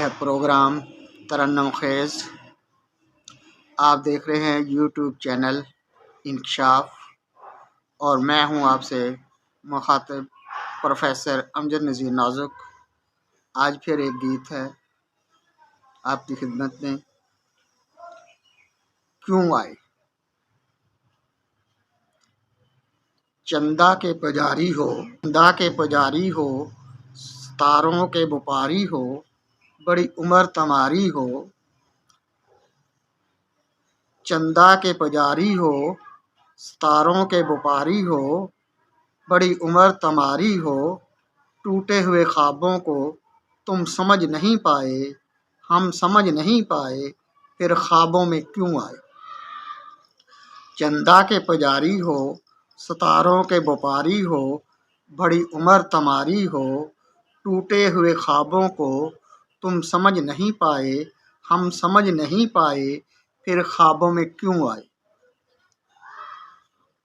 है प्रोग्राम तरन्नुम खेज़। आप देख रहे हैं यूट्यूब चैनल इंकशाफ और मैं हूं आपसे मुखातिब प्रोफेसर अमजद नज़ीर नाजुक। आज फिर एक गीत है आपकी खिदमत में। क्यों आए। चंदा के पुजारी हो, चंदा के पुजारी हो, तारों के व्यापारी हो, बड़ी उम्र तुम्हारी हो। चंदा के पुजारी हो, तारों के व्यापारी हो, बड़ी उम्र तुम्हारी हो। टूटे हुए ख्वाबों को तुम समझ नहीं पाए, हम समझ नहीं पाए, फिर ख्वाबों में क्यों आए। चंदा के पुजारी हो, सितारों के व्यापारी हो, बड़ी उम्र तुम्हारी हो। टूटे हुए ख्वाबों को तुम समझ नहीं पाए, हम समझ नहीं पाए, फिर ख्वाबों में क्यों आए।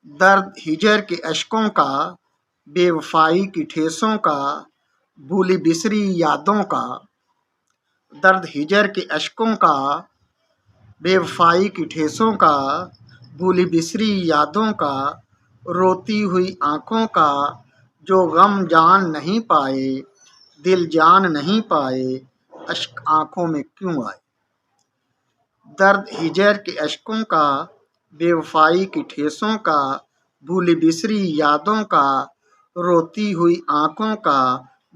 दर्द हिजर के अश्कों का, बेवफाई की ठेसों का, भूली बिसरी यादों का। दर्द हिजर के अश्कों का, बेवफाई की ठेसों का, भूली बिसरी यादों का। रोती हुई आँखों का, जो गम जान नहीं पाए, दिल जान नहीं पाए, अश्क आँखों में क्यों आए। दर्द हिजर के अश्कों का, बेवफाई की ठेसों का, भूली बिसरी यादों का। रोती हुई आँखों का,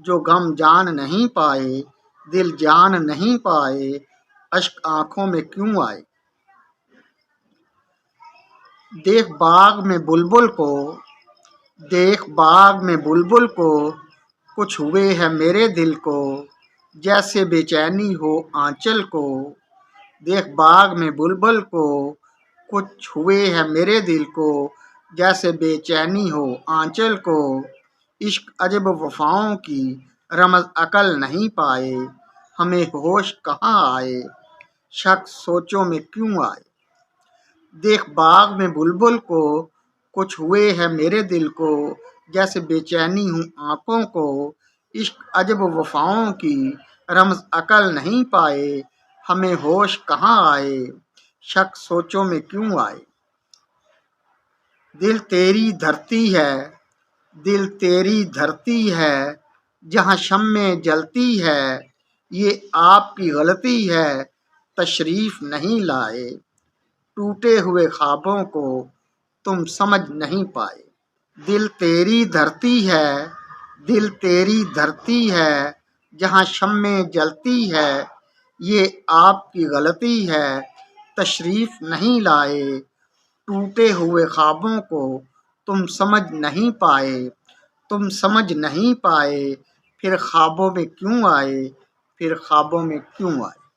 जो गम जान नहीं पाए, दिल जान नहीं पाए, अश्क आँखों में क्यों आए। देख बाग में बुलबुल को, देख बाग में बुलबुल को, कुछ हुए है मेरे दिल को, जैसे बेचैनी हो आंचल को। देख बाग में बुलबुल को, कुछ हुए है मेरे दिल को, जैसे बेचैनी हो आंचल को। इश्क अजब वफाओं की रमज अकल नहीं पाए, हमें होश कहाँ आए, शक सोचों में क्यों आए। देख बाग में बुलबुल को, कुछ हुए है मेरे दिल को, जैसे बेचैनी हूँ आँखों को। इश्क अजब वफाओं की रमज अकल नहीं पाए, हमें होश कहाँ आए, शक सोचों में क्यों आए। दिल तेरी धरती है, दिल तेरी धरती है, जहाँ शम्में जलती है, ये आपकी गलती है, तशरीफ नहीं लाए। टूटे हुए ख्वाबों को तुम समझ नहीं पाए। दिल तेरी धरती है, दिल तेरी धरती है, जहाँ शम्में जलती है, ये आपकी गलती है, तशरीफ नहीं लाए। टूटे हुए ख्वाबों को तुम समझ नहीं पाए, तुम समझ नहीं पाए, फिर ख्वाबों में क्यों आए, फिर ख्वाबों में क्यों आए।